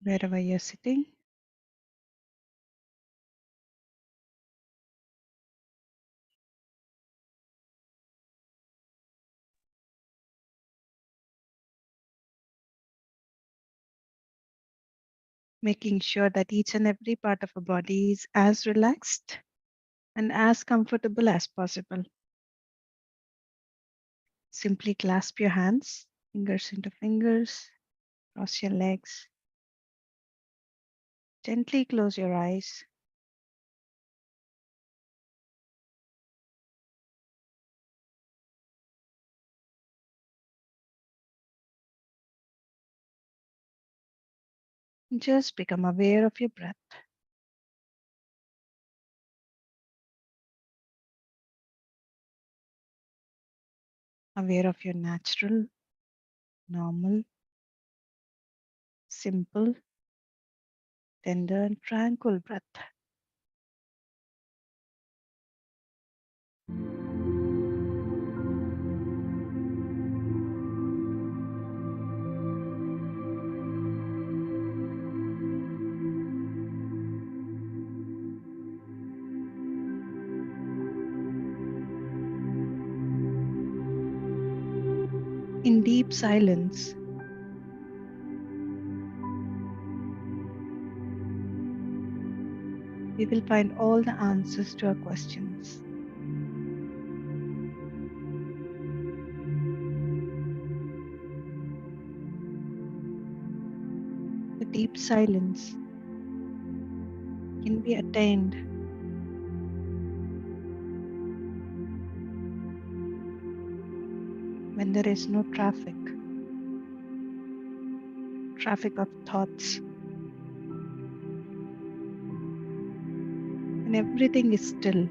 wherever you're sitting. Making sure that each and every part of our body is as relaxed and as comfortable as possible. Simply clasp your hands, fingers into fingers, cross your legs, gently close your eyes. Just become aware of your breath, aware of your natural, normal, simple, tender, and tranquil breath. In deep silence, we will find all the answers to our questions. The deep silence can be attained when there is no traffic of thoughts, when everything is still.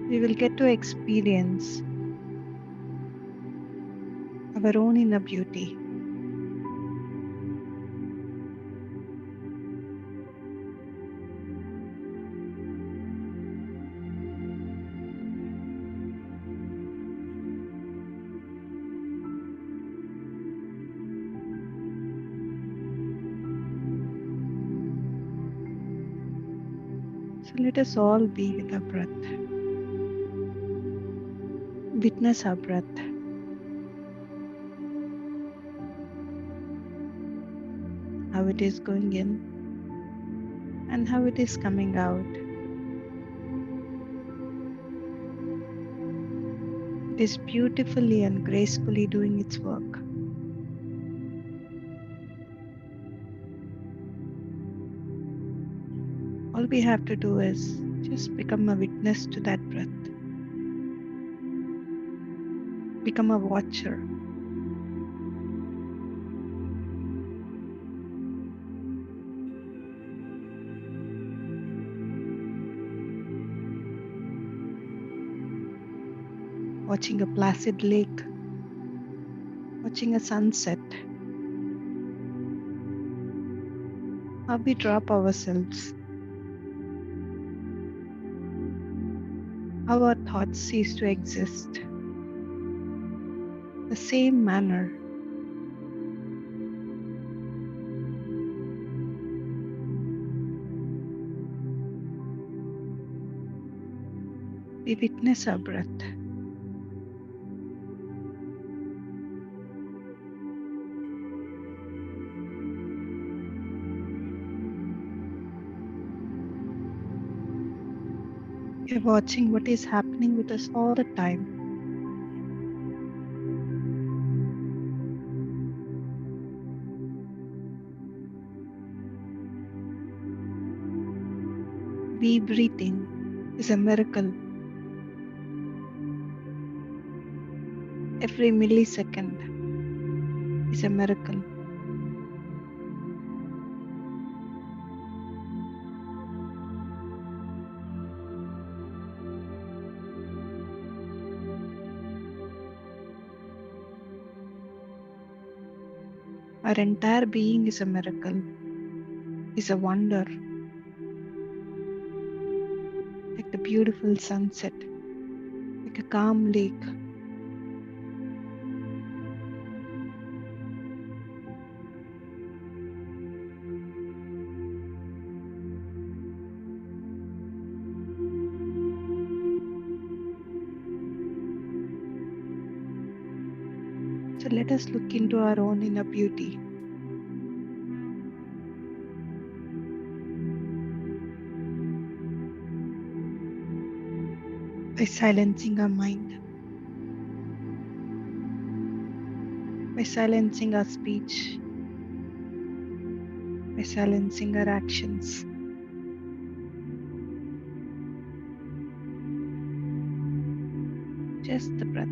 We will get to experience our own inner beauty. So let us all be with our breath. Witness our breath. How it is going in and how it is coming out. It is beautifully and gracefully doing its work. All we have to do is just become a witness to that breath. Become a watcher. Watching a placid lake. Watching a sunset. How we drop ourselves. How our thoughts cease to exist. The same manner, we witness our breath. We are watching what is happening with us all the time. We breathing is a miracle. Every millisecond is a miracle. Our entire being is a miracle. is a wonder, like the beautiful sunset, like a calm lake. So let us look into our own inner beauty by silencing our mind, by silencing our speech, by silencing our actions. Just the breath.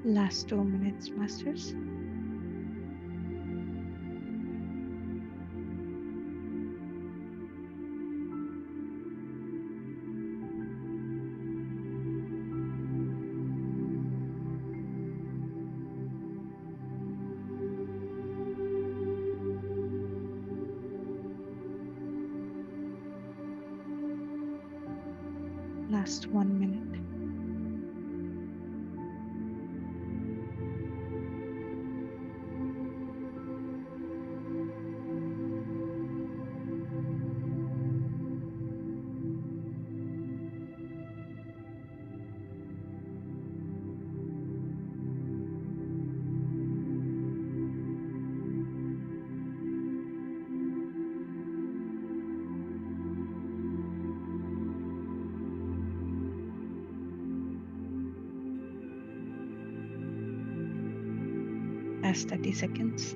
Last 2 minutes, Masters. Last 1 minute. Last 30 seconds.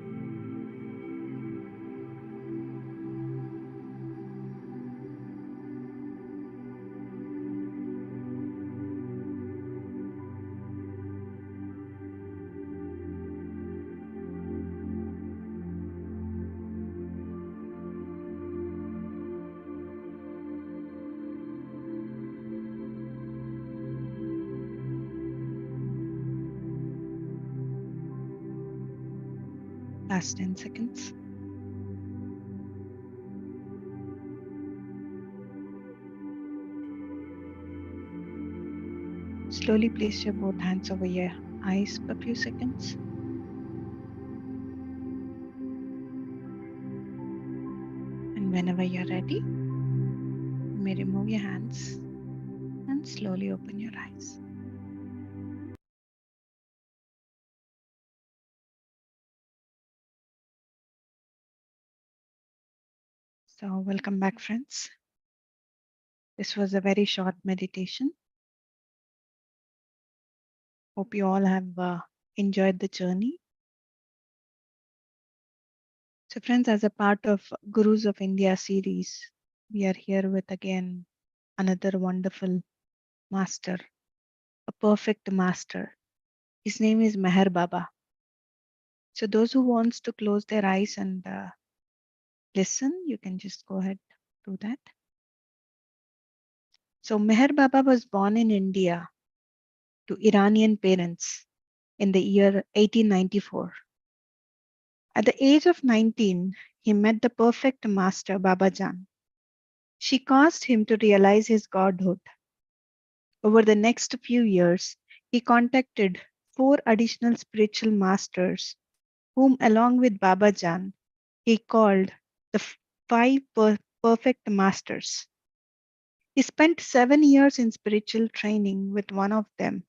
Last 10 seconds. Slowly place your both hands over your eyes for a few seconds. And whenever you're ready, you may remove your hands and slowly open your eyes. So, welcome back, friends. This was a very short meditation. Hope you all have enjoyed the journey. So, friends, as a part of Gurus of India series, we are here with again another wonderful master, a perfect master. His name is Meher Baba. So, those who wants to close their eyes and listen, you can just go ahead do that. So, Meher Baba was born in India to Iranian parents in the year 1894. At the age of 19, he met the perfect master, Babajan. She caused him to realize his godhood. Over the next few years, he contacted 4 additional spiritual masters, whom, along with Babajan, he called the perfect masters. He spent 7 years in spiritual training with one of them,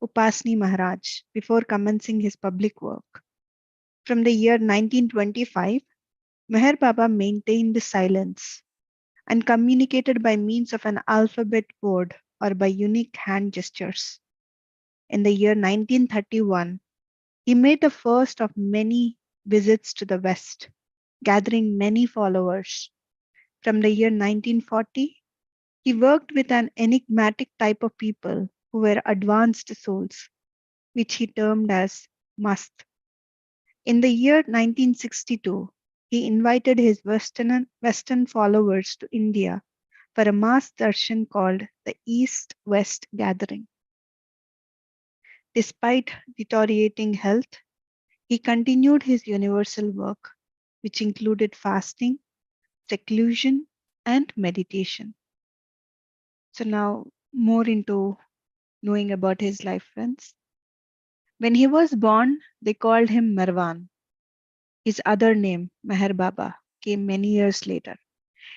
Upasni Maharaj, before commencing his public work. From the year 1925, Meher Baba maintained silence and communicated by means of an alphabet board or by unique hand gestures. In the year 1931, he made the first of many visits to the West, gathering many followers. From the year 1940, he worked with an enigmatic type of people who were advanced souls, which he termed as mast. In the year 1962, he invited his Western followers to India for a mass darshan called the East-West Gathering. Despite deteriorating health, he continued his universal work, which included fasting, seclusion, and meditation. So now more into knowing about his life, friends. When he was born, they called him Marwan. His other name, Meher Baba, came many years later.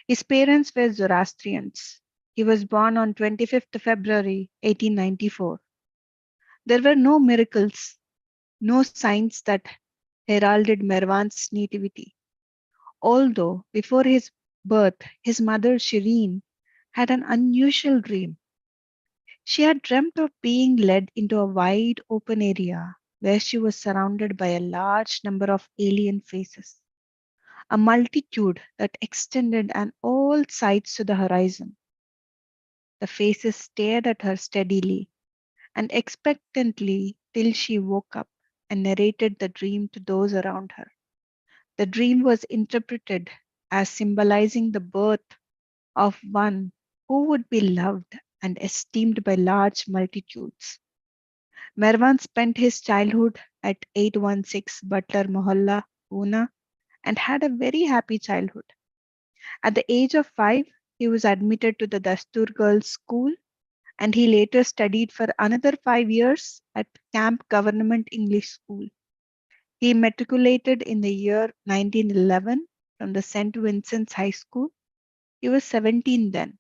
His parents were Zoroastrians. He was born on 25th February 1894. There were no miracles, no signs that heralded Merwan's nativity. Although before his birth, his mother Shireen had an unusual dream. She had dreamt of being led into a wide open area where she was surrounded by a large number of alien faces, a multitude that extended on all sides to the horizon. The faces stared at her steadily and expectantly till she woke up and narrated the dream to those around her. The dream was interpreted as symbolizing the birth of one who would be loved and esteemed by large multitudes. Mervan spent his childhood at 816 Butler Mohalla, Pune, and had a very happy childhood. At the age of 5, he was admitted to the Dastur Girls' School and he later studied for another 5 years at Camp Government English School. He matriculated in the year 1911 from the St. Vincent's High School. He was 17 then.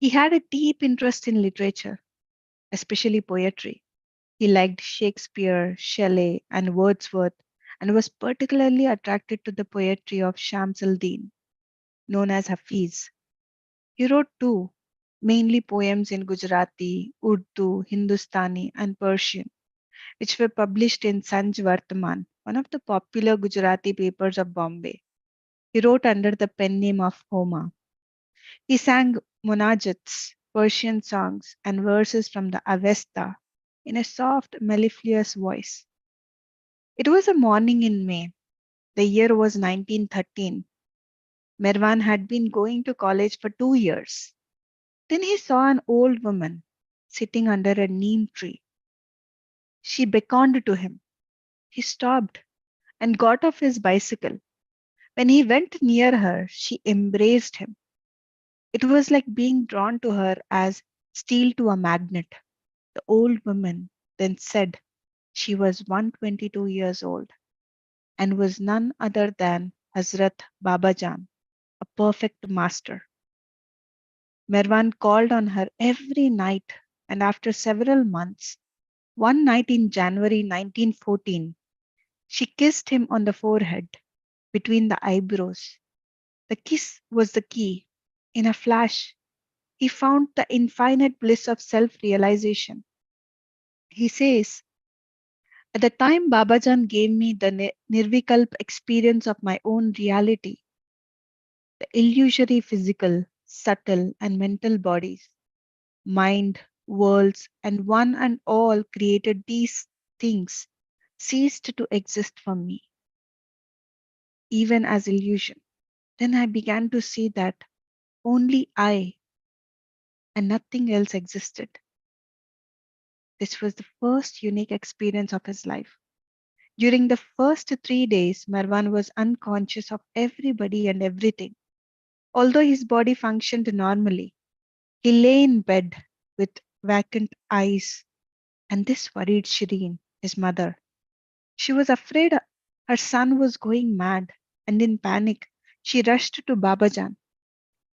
He had a deep interest in literature, especially poetry. He liked Shakespeare, Shelley, and Wordsworth, and was particularly attracted to the poetry of Shams al-Din, known as Hafiz. He wrote too, mainly poems in Gujarati, Urdu, Hindustani, and Persian, which were published in Sanj Vartaman, one of the popular Gujarati papers of Bombay. He wrote under the pen name of Homa. He sang monajats, Persian songs, and verses from the Avesta in a soft, mellifluous voice. It was a morning in May. The year was 1913. Mervan had been going to college for 2 years. Then he saw an old woman sitting under a neem tree. She beckoned to him. He stopped and got off his bicycle. When he went near her, she embraced him. It was like being drawn to her as steel to a magnet. The old woman then said she was 122 years old and was none other than Hazrat Babajan, a perfect master. Mervan called on her every night, and after several months, one night in January 1914, she kissed him on the forehead between the eyebrows. The kiss was the key. In a flash, he found the infinite bliss of self realization. He says, at the time Babajan gave me the nirvikalp experience of my own reality, the illusory physical, subtle, and mental bodies, mind, worlds, and one and all created these things ceased to exist for me, even as illusion. Then I began to see that only I and nothing else existed. This was the first unique experience of his life. During the first 3 days, Marwan was unconscious of everybody and everything. Although his body functioned normally, he lay in bed with vacant eyes, and this worried Shireen, his mother. She was afraid her son was going mad, and in panic, she rushed to Babajan.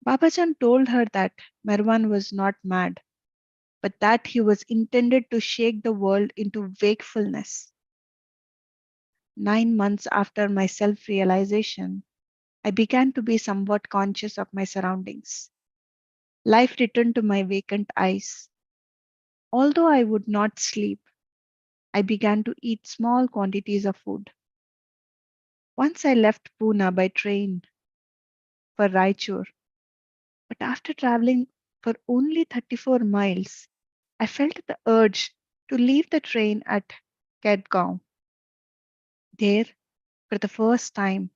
Babajan told her that Marwan was not mad, but that he was intended to shake the world into wakefulness. 9 months after my self realization, I began to be somewhat conscious of my surroundings. Life returned to my vacant eyes. Although I would not sleep, I began to eat small quantities of food. Once I left Pune by train for Raichur, but after traveling for only 34 miles, I felt the urge to leave the train at Kedgaon. There, for the first time,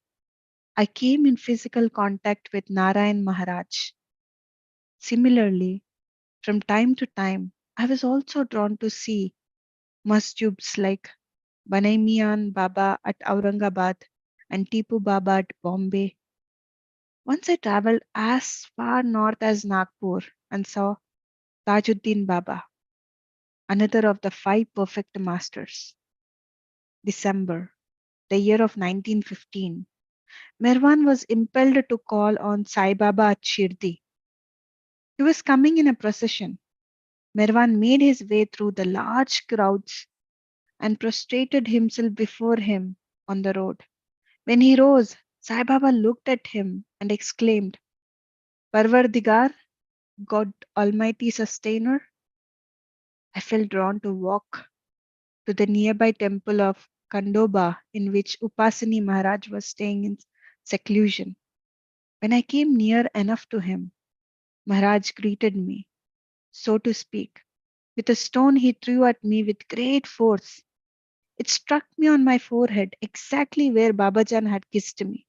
I came in physical contact with Narayan Maharaj. Similarly, from time to time, I was also drawn to see masjids like Banai Mian Baba at Aurangabad and Tipu Baba at Bombay. Once I traveled as far north as Nagpur and saw Tajuddin Baba, another of the five perfect masters. December, the year of 1915, Merwan was impelled to call on Sai Baba at Shirdi. He was coming in a procession. Merwan made his way through the large crowds and prostrated himself before him on the road. When he rose, Sai Baba looked at him and exclaimed, Parvardigar, God Almighty Sustainer. I felt drawn to walk to the nearby temple of Kandoba, in which Upasani Maharaj was staying in seclusion. When I came near enough to him, Maharaj greeted me, so to speak, with a stone he threw at me with great force. It struck me on my forehead exactly where Babajan had kissed me,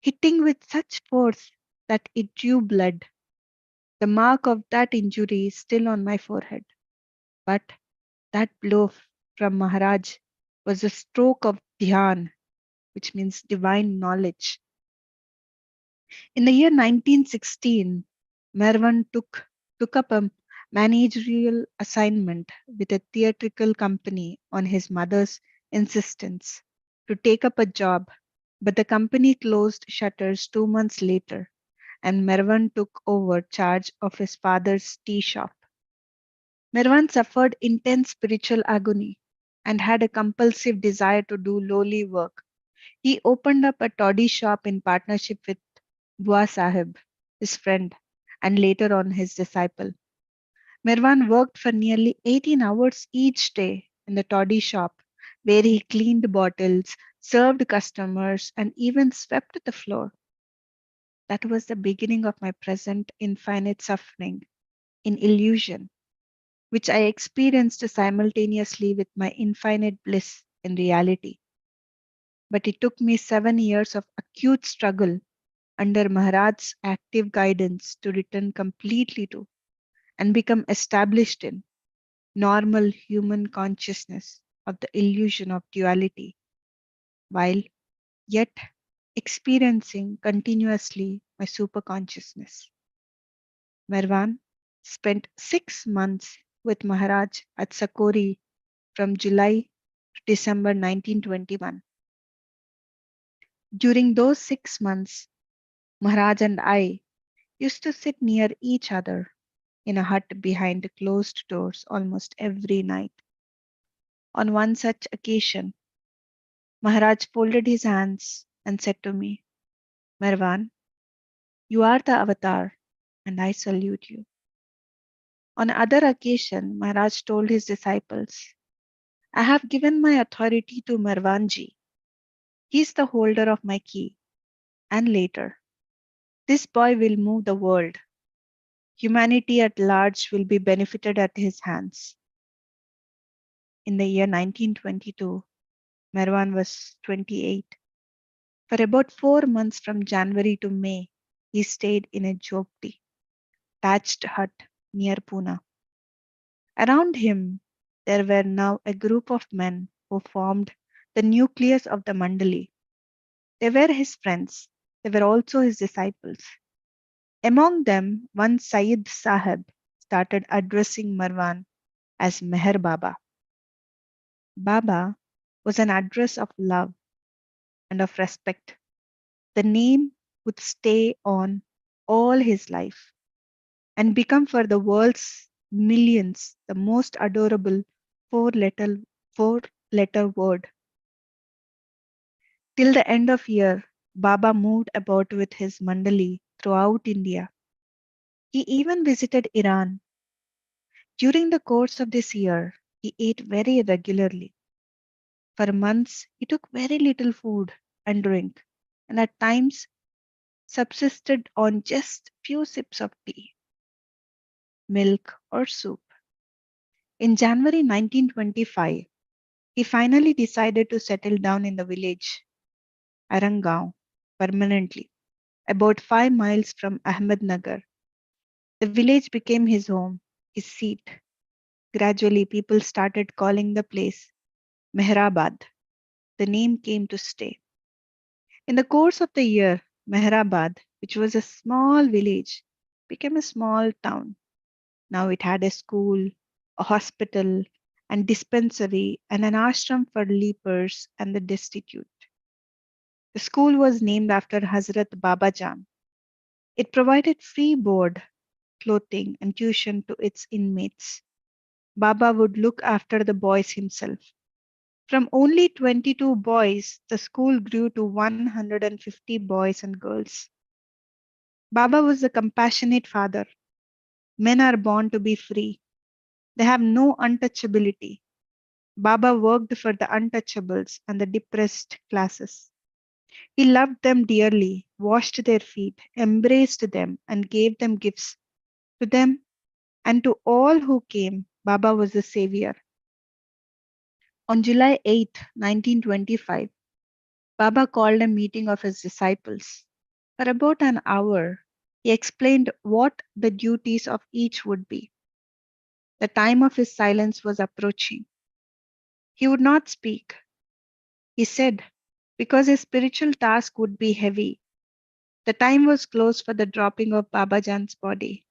hitting with such force that it drew blood. The mark of that injury is still on my forehead. But that blow from Maharaj was a stroke of dhyan, which means divine knowledge. In the year 1916, Mervan took up a managerial assignment with a theatrical company on his mother's insistence to take up a job, but the company closed shutters 2 months later, and Mervan took over charge of his father's tea shop. Mervan suffered intense spiritual agony and had a compulsive desire to do lowly work. He opened up a toddy shop in partnership with Bua Sahib, his friend, and later on his disciple. Mirvan worked for nearly 18 hours each day in the toddy shop, where he cleaned bottles, served customers, and even swept the floor. That was the beginning of my present infinite suffering in illusion, which I experienced simultaneously with my infinite bliss in reality. But it took me 7 years of acute struggle under Maharaj's active guidance to return completely to and become established in normal human consciousness of the illusion of duality, while yet experiencing continuously my superconsciousness. Mervan spent 6 months with Maharaj at Sakori from July to December 1921. During those 6 months, Maharaj and I used to sit near each other in a hut behind closed doors almost every night. On one such occasion, Maharaj folded his hands and said to me, Mervan, you are the avatar, and I salute you. On another occasion, Maharaj told his disciples, I have given my authority to Mervanji. He is the holder of my key. And later, this boy will move the world. Humanity at large will be benefited at his hands. In the year 1922, Mervan was 28. For about 4 months from January to May, he stayed in a jhopti, thatched hut near Pune. Around him, there were now a group of men who formed the nucleus of the Mandali. They were his friends. They were also his disciples. Among them, one Sayyid Sahib started addressing Marwan as Meher Baba. Baba was an address of love and of respect. The name would stay on all his life and become for the world's millions the most adorable four-letter four-letter word. Till the end of year, Baba moved about with his mandali throughout India. He even visited Iran. During the course of this year, he ate very regularly. For months, he took very little food and drink, and at times subsisted on just few sips of tea, milk, or soup. In January 1925, he finally decided to settle down in the village, Arangaon, permanently, about 5 miles from Ahmednagar. The village became his home, his seat. Gradually, people started calling the place Mehrabad. The name came to stay. In the course of the year, Mehrabad, which was a small village, became a small town. Now it had a school, a hospital, and dispensary, and an ashram for lepers and the destitute. The school was named after Hazrat Babajan. It provided free board, clothing, and tuition to its inmates. Baba would look after the boys himself. From only 22 boys, the school grew to 150 boys and girls. Baba was a compassionate father. Men are born to be free. They have no untouchability. Baba worked for the untouchables and the depressed classes. He loved them dearly, washed their feet, embraced them, and gave them gifts. To them and to all who came, Baba was the savior. On July 8, 1925, Baba called a meeting of his disciples. For about an hour, he explained what the duties of each would be. The time of his silence was approaching. He would not speak. He said, because his spiritual task would be heavy. The time was close for the dropping of Babajan's body.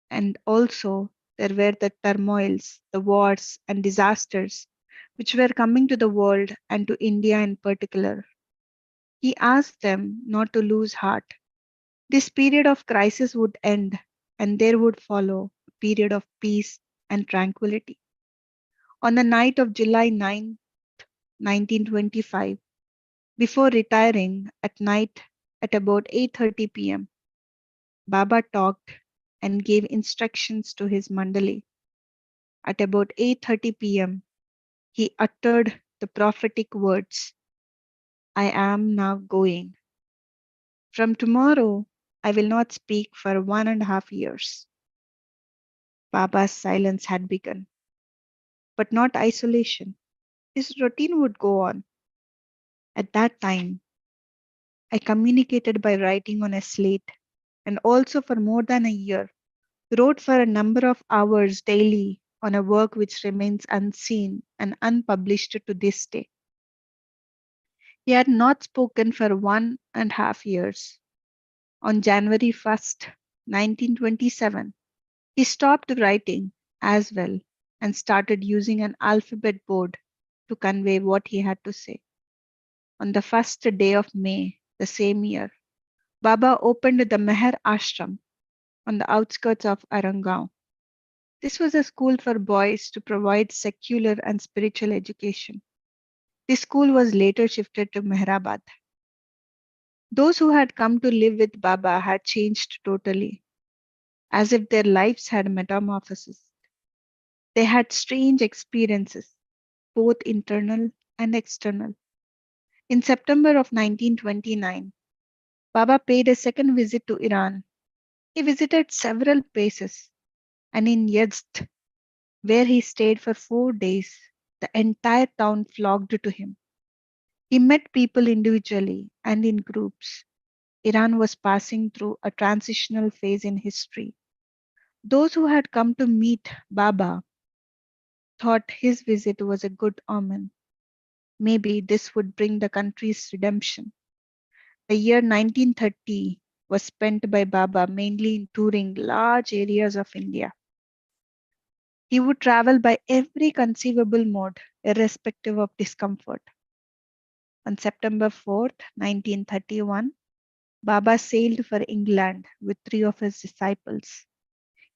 And also, there were the turmoils, the wars, and disasters which were coming to the world and to India in particular. He asked them not to lose heart. This period of crisis would end, and there would follow a period of peace and tranquility. On the night of July 9, 1925, before retiring at night at about 8:30 p.m., Baba talked and gave instructions to his mandali. At about 8:30 p.m., he uttered the prophetic words, I am now going. From tomorrow, I will not speak for 1.5 years. Baba's silence had begun, but not isolation. His routine would go on. At that time, I communicated by writing on a slate and also for more than a year, wrote for a number of hours daily on a work which remains unseen and unpublished to this day. He had not spoken for 1.5 years. On January 1st, 1927, he stopped writing as well and started using an alphabet board to convey what he had to say. On the first day of May the same year, Baba opened the Meher Ashram on the outskirts of Arangaon. This was a school for boys to provide secular and spiritual education. This school was later shifted to Mehrabad. Those who had come to live with Baba had changed totally, as if their lives had metamorphosis. They had strange experiences, both internal and external. In September of 1929, Baba paid a second visit to Iran. He visited several places, and in Yazd, where he stayed for 4 days, the entire town flocked to him. He met people individually and in groups. Iran was passing through a transitional phase in history. Those who had come to meet Baba thought his visit was a good omen. Maybe this would bring the country's redemption. The year 1930 was spent by Baba mainly in touring large areas of India. He would travel by every conceivable mode, irrespective of discomfort. On September 4th, 1931, Baba sailed for England with three of his disciples.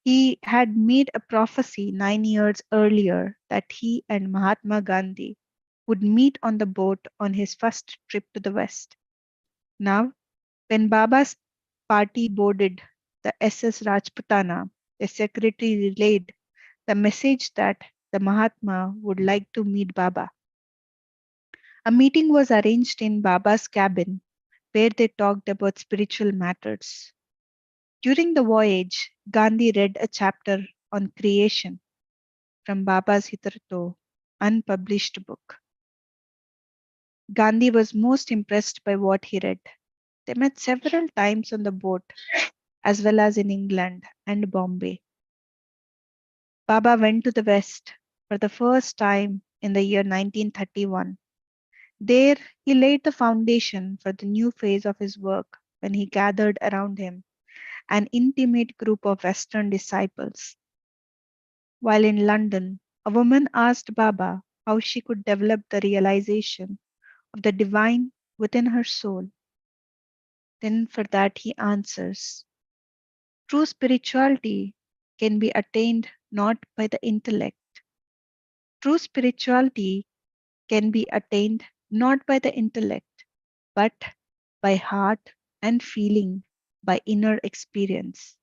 He had made a prophecy 9 years earlier that he and Mahatma Gandhi would meet on the boat on his first trip to the West. Now, when Baba's party boarded the SS Rajputana, the secretary relayed the message that the Mahatma would like to meet Baba. A meeting was arranged in Baba's cabin where they talked about spiritual matters. During the voyage, Gandhi read a chapter on creation from Baba's hitherto unpublished book. Gandhi was most impressed by what he read. They met several times on the boat, as well as in England and Bombay. Baba went to the West for the first time in the year 1931. There, he laid the foundation for the new phase of his work when he gathered around him an intimate group of Western disciples. While in London, a woman asked Baba how she could develop the realization of the divine within her soul. Then, for that, he answers, true spirituality can be attained not by the intellect. True spirituality can be attained not by the intellect, but by heart and feeling, by inner experience.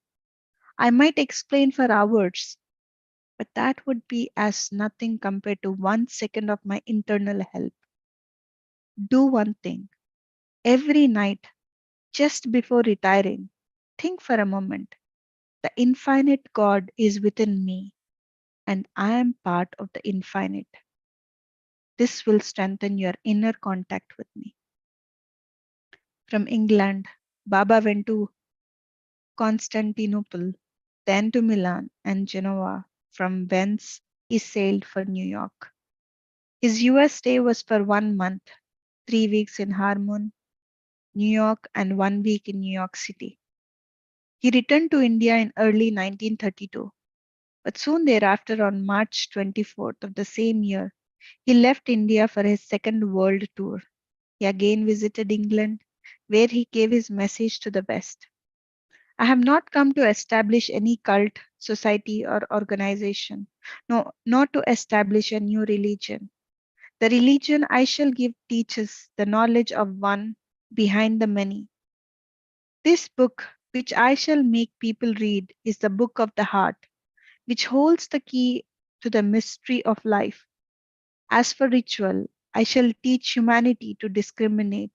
I might explain for hours, but that would be as nothing compared to 1 second of my internal help. Do one thing every night, just before retiring. Think for a moment. The infinite God is within me. and I am part of the infinite. This will strengthen your inner contact with me. From England, Baba went to Constantinople, then to Milan and Genoa, from whence he sailed for New York. His US stay was for 1 month, 3 weeks in Harmon, New York, and 1 week in New York City. He returned to India in early 1932, but soon thereafter, on March 24th of the same year, he left India for his second world tour. He again visited England, where he gave his message to the West. I have not come to establish any cult, society, or organization, no, not to establish a new religion. The religion I shall give teaches the knowledge of one behind the many. This book, which I shall make people read, is the book of the heart, which holds the key to the mystery of life. As for ritual, I shall teach humanity to discriminate,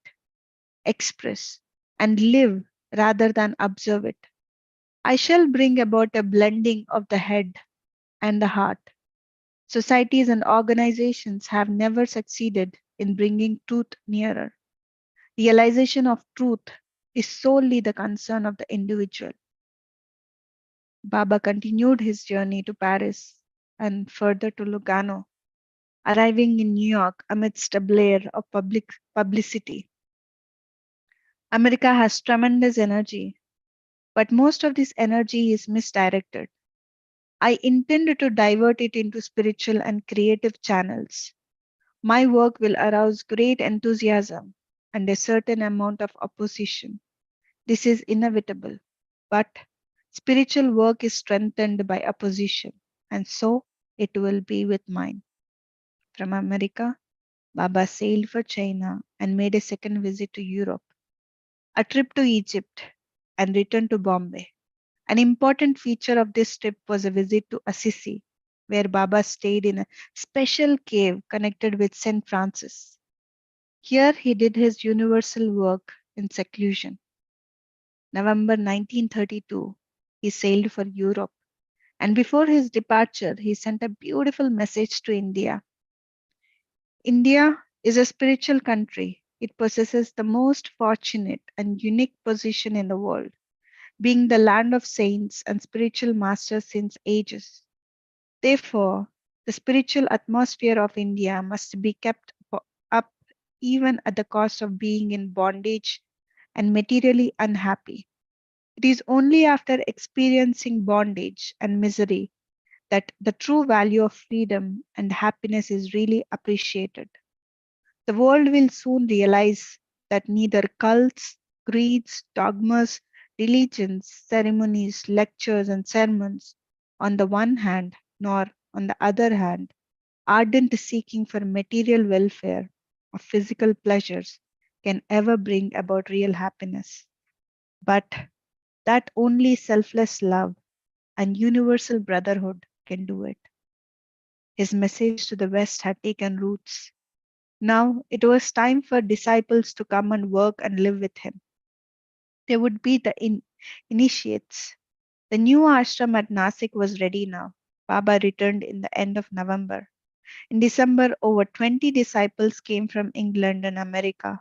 express, and live rather than observe it. I shall bring about a blending of the head and the heart. Societies and organizations have never succeeded in bringing truth nearer. Realization of truth is solely the concern of the individual. Baba continued his journey to Paris and further to Lugano, arriving in New York amidst a blare of publicity. America has tremendous energy, but most of this energy is misdirected. I intend to divert it into spiritual and creative channels. My work will arouse great enthusiasm and a certain amount of opposition. This is inevitable, but spiritual work is strengthened by opposition, and so it will be with mine. From America, Baba sailed for China and made a second visit to Europe, a trip to Egypt, and returned to Bombay. An important feature of this trip was a visit to Assisi, where Baba stayed in a special cave connected with St. Francis. Here he did his universal work in seclusion. November 1932, he sailed for Europe, and before his departure, he sent a beautiful message to India. India is a spiritual country. It possesses the most fortunate and unique position in the world, being the land of saints and spiritual masters since ages. Therefore, the spiritual atmosphere of India must be kept up even at the cost of being in bondage and materially unhappy. It is only after experiencing bondage and misery that the true value of freedom and happiness is really appreciated. The world will soon realize that neither cults, creeds, dogmas, religions, ceremonies, lectures, and sermons, on the one hand, nor on the other hand, ardent seeking for material welfare or physical pleasures can ever bring about real happiness, but that only selfless love and universal brotherhood can do it. His message to the West had taken roots. Now it was time for disciples to come and work and live with him. They would be the initiates. The new ashram at Nasik was ready now. Baba returned in the end of November. In December, over 20 disciples came from England and America.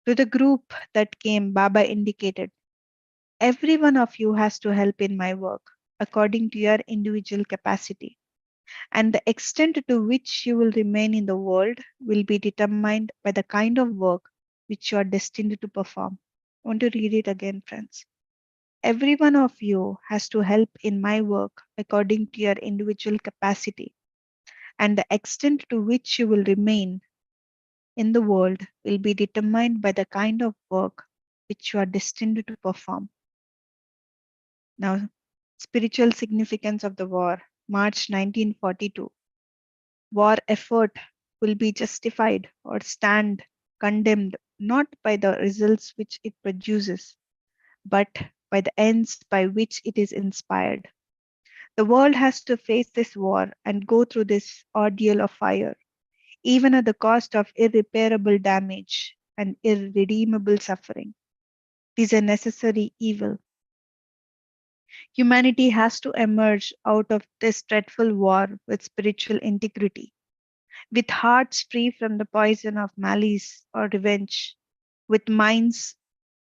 To the group that came, Baba indicated, every one of you has to help in my work according to your individual capacity, and the extent to which you will remain in the world will be determined by the kind of work which you are destined to perform. I want to read it again, friends. Every one of you has to help in my work according to your individual capacity, and the extent to which you will remain in the world will be determined by the kind of work which you are destined to perform. Now, spiritual significance of the war, March 1942. War effort will be justified or stand condemned not by the results which it produces, but by the ends by which it is inspired. The world has to face this war and go through this ordeal of fire, even at the cost of irreparable damage and irredeemable suffering. It is a necessary evil. Humanity has to emerge out of this dreadful war with spiritual integrity, with hearts free from the poison of malice or revenge, with minds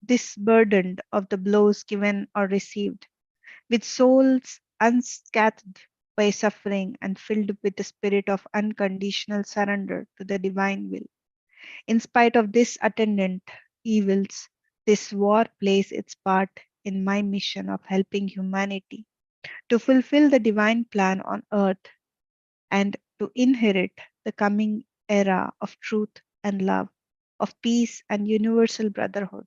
disburdened of the blows given or received, with souls unscathed by suffering and filled with the spirit of unconditional surrender to the divine will. In spite of this attendant evils, this war plays its part in my mission of helping humanity to fulfill the divine plan on earth and to inherit the coming era of truth and love, of peace and universal brotherhood,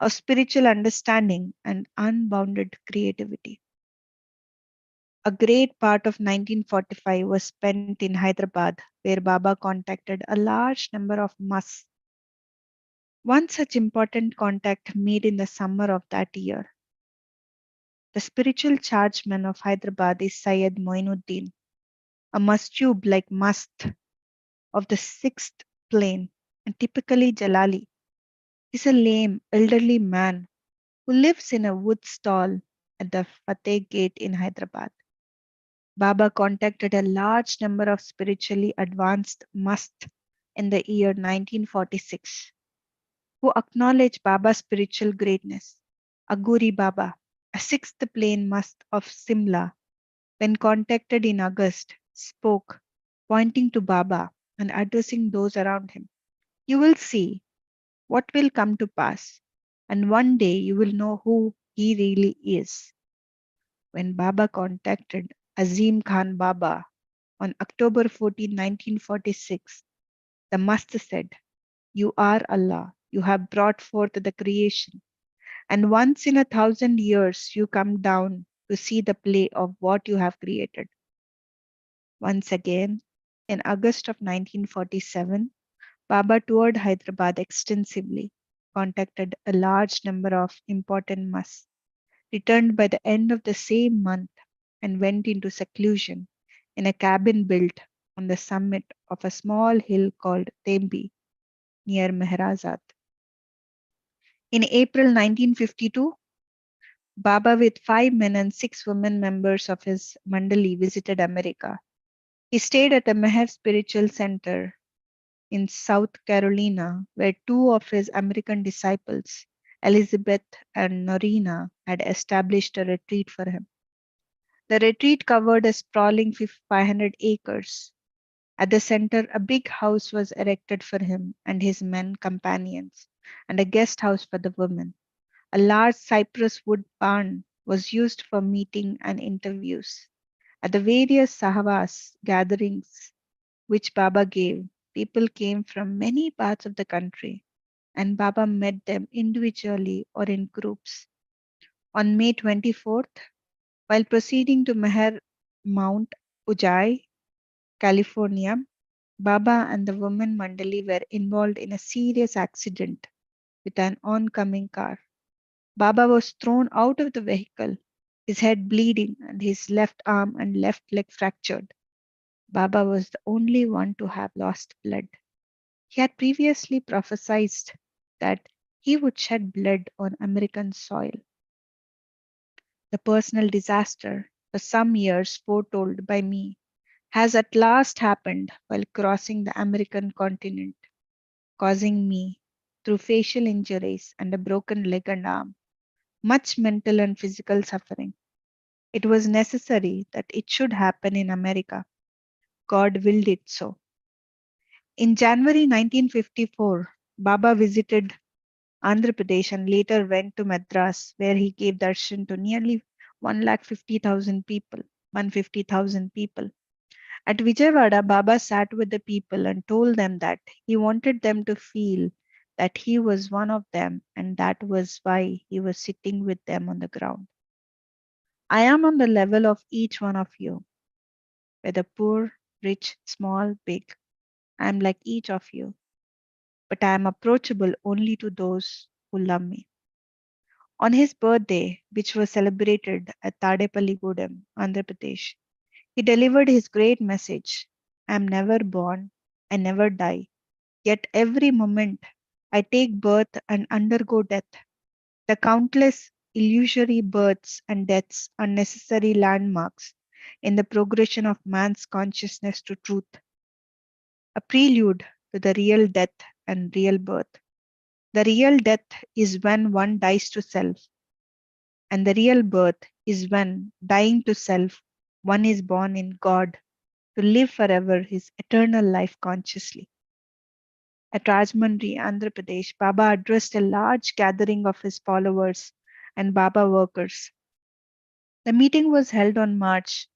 of spiritual understanding and unbounded creativity. A great part of 1945 was spent in Hyderabad, where Baba contacted a large number of Mas. One such important contact made in the summer of that year. The spiritual chargeman of Hyderabad is Syed Moinuddin, a mastube like mast of the sixth plane, and typically Jalali. He's a lame, elderly man who lives in a wood stall at the Fateh Gate in Hyderabad. Baba contacted a large number of spiritually advanced mast in the year 1946 who acknowledged Baba's spiritual greatness. Aguri Baba, a sixth plane mast of Simla, when contacted in August, spoke, pointing to Baba and addressing those around him. You will see what will come to pass, and one day you will know who he really is. When Baba contacted Azim Khan Baba on October 14, 1946, the Mast said, You are Allah, you have brought forth the creation, and once in 1,000 years you come down to see the play of what you have created. Once again, in August of 1947, Baba toured Hyderabad extensively, contacted a large number of important Mas, returned by the end of the same month, and went into seclusion in a cabin built on the summit of a small hill called Tembi near Mehrazad. In April 1952, Baba, with 5 men and 6 women members of his Mandali, visited America. He stayed at a Meher Spiritual Center in South Carolina, where two of his American disciples, Elizabeth and Norina, had established a retreat for him. The retreat covered a sprawling 500 acres. At the center, a big house was erected for him and his men companions, and a guest house for the women. A large cypress wood barn was used for meeting and interviews. At the various Sahavas gatherings which Baba gave, people came from many parts of the country, and Baba met them individually or in groups. On May 24th, while proceeding to Meher Mount Ujai, California, Baba and the woman Mandali were involved in a serious accident with an oncoming car. Baba was thrown out of the vehicle, his head bleeding and his left arm and left leg fractured. Baba was the only one to have lost blood. He had previously prophesied that he would shed blood on American soil. The personal disaster, for some years foretold by me, has at last happened while crossing the American continent, causing me, through facial injuries and a broken leg and arm, much mental and physical suffering. It was necessary that it should happen in America. God willed it so. In January 1954, Baba visited Andhra Pradesh and later went to Madras, where he gave darshan to nearly 150,000 people. 150,000 people. At Vijayawada, Baba sat with the people and told them that he wanted them to feel that he was one of them, and that was why he was sitting with them on the ground. I am on the level of each one of you, whether poor, rich, small, big. I am like each of you, but I am approachable only to those who love me. On his birthday, which was celebrated at Tadepalligudem, Andhra Pradesh, he delivered his great message: I am never born, I never die, yet every moment I take birth and undergo death. The countless illusory births and deaths are necessary landmarks in the progression of man's consciousness to truth, a prelude to the real death and real birth. The real death is when one dies to self, and the real birth is when, dying to self, one is born in God to live forever his eternal life consciously. At Rajahmundry, Andhra Pradesh, Baba addressed a large gathering of his followers and Baba workers. The meeting was held on March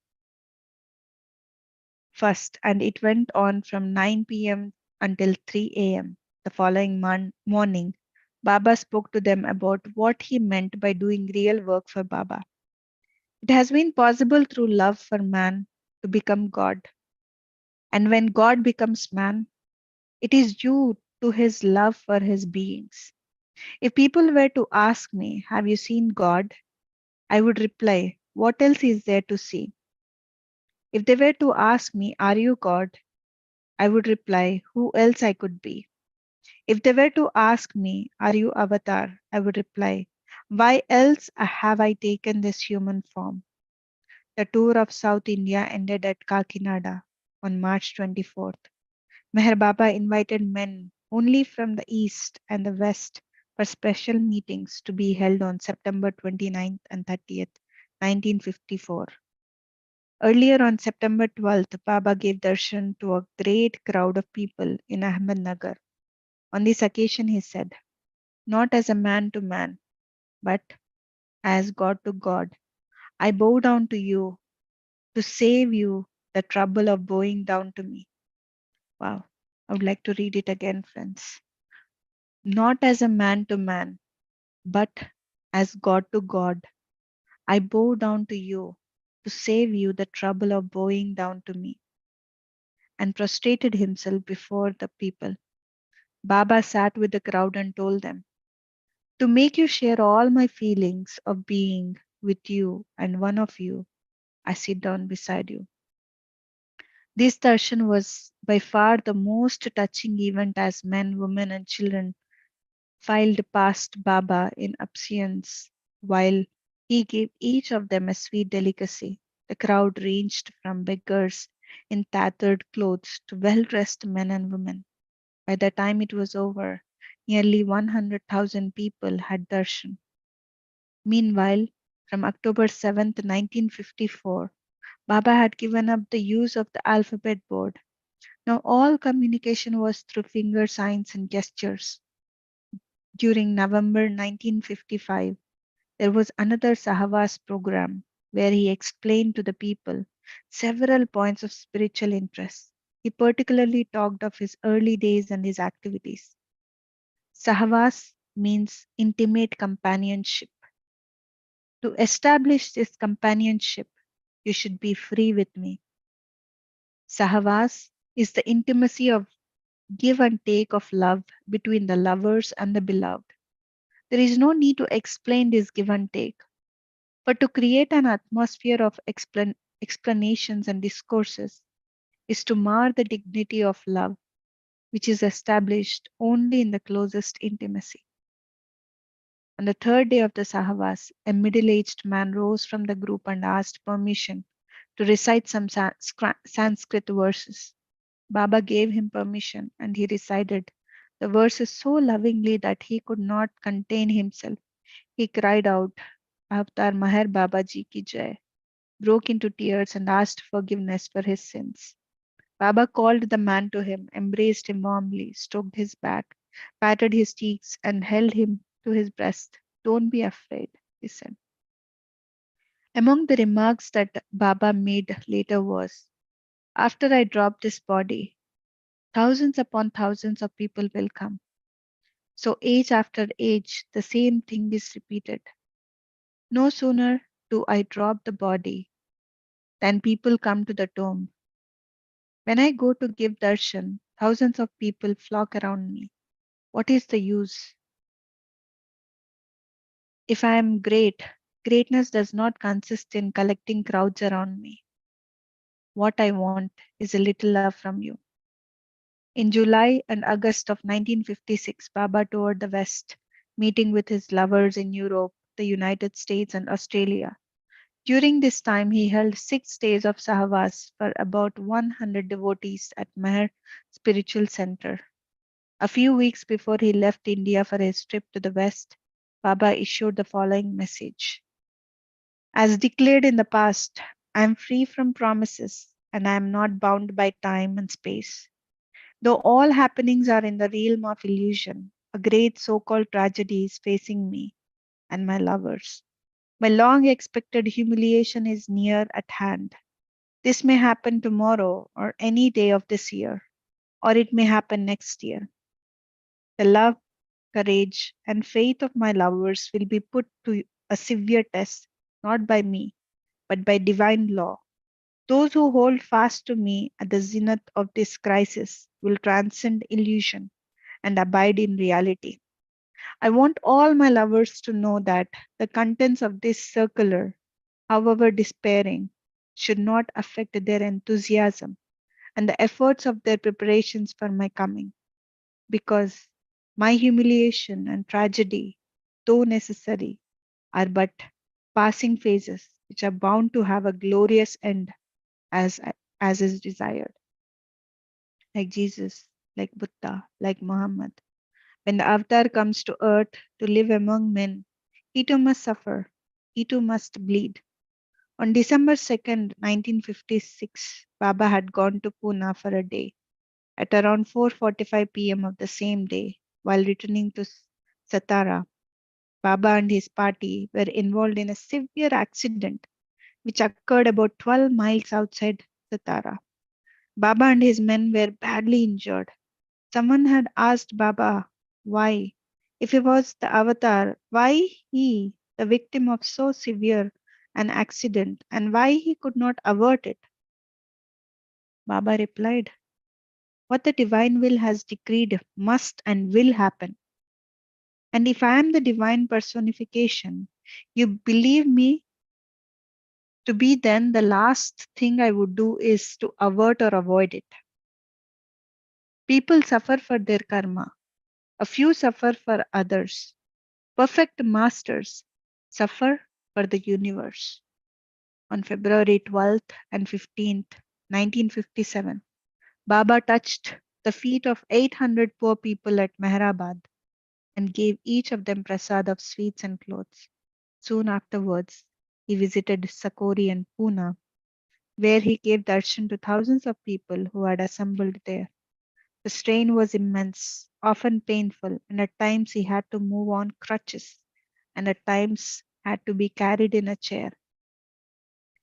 1st and it went on from 9 p.m. until 3 a.m. The following morning, Baba spoke to them about what he meant by doing real work for Baba. It has been possible through love for man to become God. And when God becomes man, it is due to his love for his beings. If people were to ask me, have you seen God? I would reply, what else is there to see? If they were to ask me, are you God? I would reply, who else I could be? If they were to ask me, are you Avatar? I would reply, why else have I taken this human form? The tour of South India ended at Kakinada on March 24th. Meher Baba invited men only from the east and the west for special meetings to be held on September 29th and 30th, 1954. Earlier on September 12th, Baba gave darshan to a great crowd of people in Ahmednagar. On this occasion, he said, not as a man to man, but as God to God, I bow down to you to save you the trouble of bowing down to me. Wow. I would like to read it again, friends. Not as a man to man, but as God to God, I bow down to you to save you the trouble of bowing down to me, and prostrated himself before the people. Baba sat with the crowd and told them, to make you share all my feelings of being with you and one of you, I sit down beside you. This darshan was by far the most touching event as men, women, and children filed past Baba in obeisance while he gave each of them a sweet delicacy. The crowd ranged from beggars in tattered clothes to well dressed men and women. By the time it was over, nearly 100,000 people had darshan. Meanwhile, from October 7th, 1954, Baba had given up the use of the alphabet board. Now all communication was through finger signs and gestures. During November 1955, there was another Sahwas program where he explained to the people several points of spiritual interest. He particularly talked of his early days and his activities. Sahwas means intimate companionship. To establish this companionship, you should be free with me. Sahwas is the intimacy of give and take of love between the lovers and the beloved. There is no need to explain this give and take, but to create an atmosphere of explanations and discourses is to mar the dignity of love, which is established only in the closest intimacy. On the third day of the Sahwas, a middle aged man rose from the group and asked permission to recite some Sanskrit verses. Baba gave him permission and he recited the verses so lovingly that he could not contain himself. He cried out, Avatar Maher Baba Ji ki Jai, broke into tears and asked forgiveness for his sins. Baba called the man to him, embraced him warmly, stroked his back, patted his cheeks, and held him to his breast. Don't be afraid, he said. Among the remarks that Baba made later was, after I drop this body, thousands upon thousands of people will come. So age after age, the same thing is repeated. No sooner do I drop the body than people come to the tomb. When I go to give darshan, thousands of people flock around me. What is the use? If I am great, greatness does not consist in collecting crowds around me. What I want is a little love from you. In July and August of 1956, Baba toured the West, meeting with his lovers in Europe, the United States and Australia. During this time, he held 6 days of Sahavas for about 100 devotees at Meher Spiritual Center. A few weeks before he left India for his trip to the West, Baba issued the following message. As declared in the past, I am free from promises and I am not bound by time and space. Though all happenings are in the realm of illusion, a great so called tragedy is facing me and my lovers. My long expected humiliation is near at hand. This may happen tomorrow or any day of this year, or it may happen next year. The love, courage, and faith of my lovers will be put to a severe test, not by me, but by divine law. Those who hold fast to me at the zenith of this crisis will transcend illusion and abide in reality. I want all my lovers to know that the contents of this circular, however despairing, should not affect their enthusiasm and the efforts of their preparations for my coming, because my humiliation and tragedy, though necessary, are but passing phases which are bound to have a glorious end as, as is desired, like Jesus, like Buddha, like Muhammad. When the avatar comes to earth to live among men, he too must suffer, he too must bleed. On December 2nd, 1956, Baba had gone to Pune for a day. At around 4:45 p.m. of the same day, while returning to Satara, Baba and his party were involved in a severe accident which occurred about 12 miles outside Satara. Baba and his men were badly injured. Someone had asked Baba why, if he was the avatar, why he, the victim of so severe an accident, and why he could not avert it. Baba replied, what the divine will has decreed must and will happen. And if I am the divine personification, you believe me to be, then the last thing I would do is to avert or avoid it. People suffer for their karma, a few suffer for others. Perfect masters suffer for the universe. On February 12th and 15th, 1957, Baba touched the feet of 800 poor people at Mehrabad and gave each of them prasad of sweets and clothes. Soon afterwards, he visited Sakori and Pune, where he gave darshan to thousands of people who had assembled there. The strain was immense, often painful, and at times he had to move on crutches, and at times had to be carried in a chair.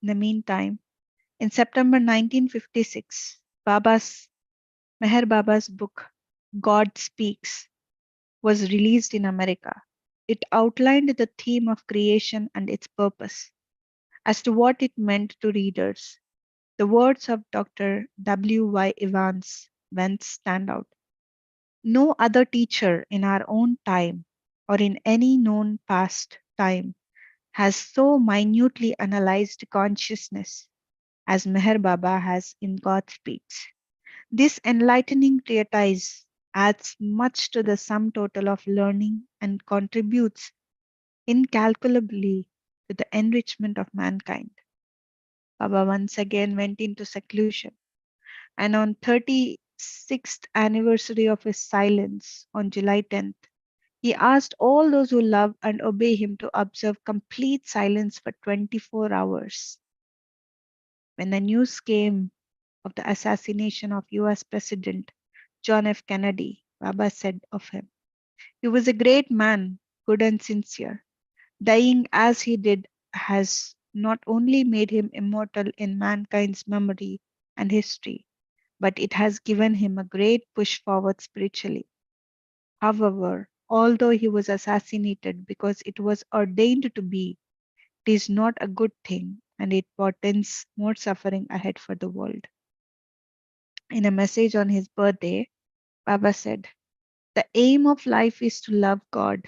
In the meantime, in September 1956, Meher Baba's book, God Speaks, was released in America. It outlined the theme of creation and its purpose. As to what it meant to readers, the words of Dr. W. Y. Evans Wentz stand out. No other teacher in our own time or in any known past time has so minutely analyzed consciousness as Meher Baba has in God Speaks. This enlightening treatise adds much to the sum total of learning and contributes incalculably to the enrichment of mankind. Baba once again went into seclusion, and on 36th anniversary of his silence on July 10th, he asked all those who love and obey him to observe complete silence for 24 hours. When the news came of the assassination of US President John F. Kennedy, Baba said of him, he was a great man, good and sincere. Dying as he did has not only made him immortal in mankind's memory and history, but it has given him a great push forward spiritually. However, although he was assassinated because it was ordained to be, it is not a good thing and it portends more suffering ahead for the world. In a message on his birthday, Baba said, the aim of life is to love God,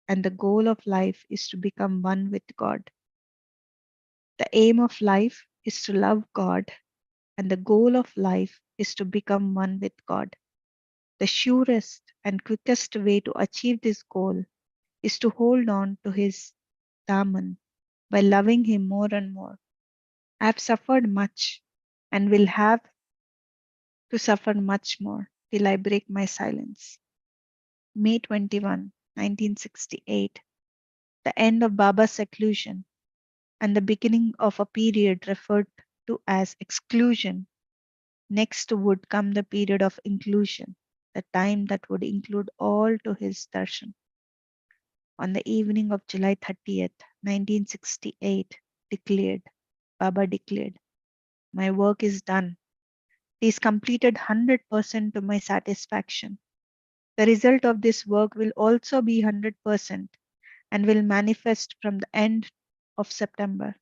and the goal of life is to become one with God. The aim of life is to love God, and the goal of life is to become one with God. The surest and quickest way to achieve this goal is to hold on to His Daman by loving him more and more. I have suffered much and will have to suffer much more till I break my silence. May 21, 1968, the end of Baba's seclusion and the beginning of a period referred to as exclusion. Next would come the period of inclusion, the time that would include all to his darshan. On the evening of July 30th, 1968, declared, Baba declared, my work is done. It is completed 100% to my satisfaction. The result of this work will also be 100% and will manifest from the end of September.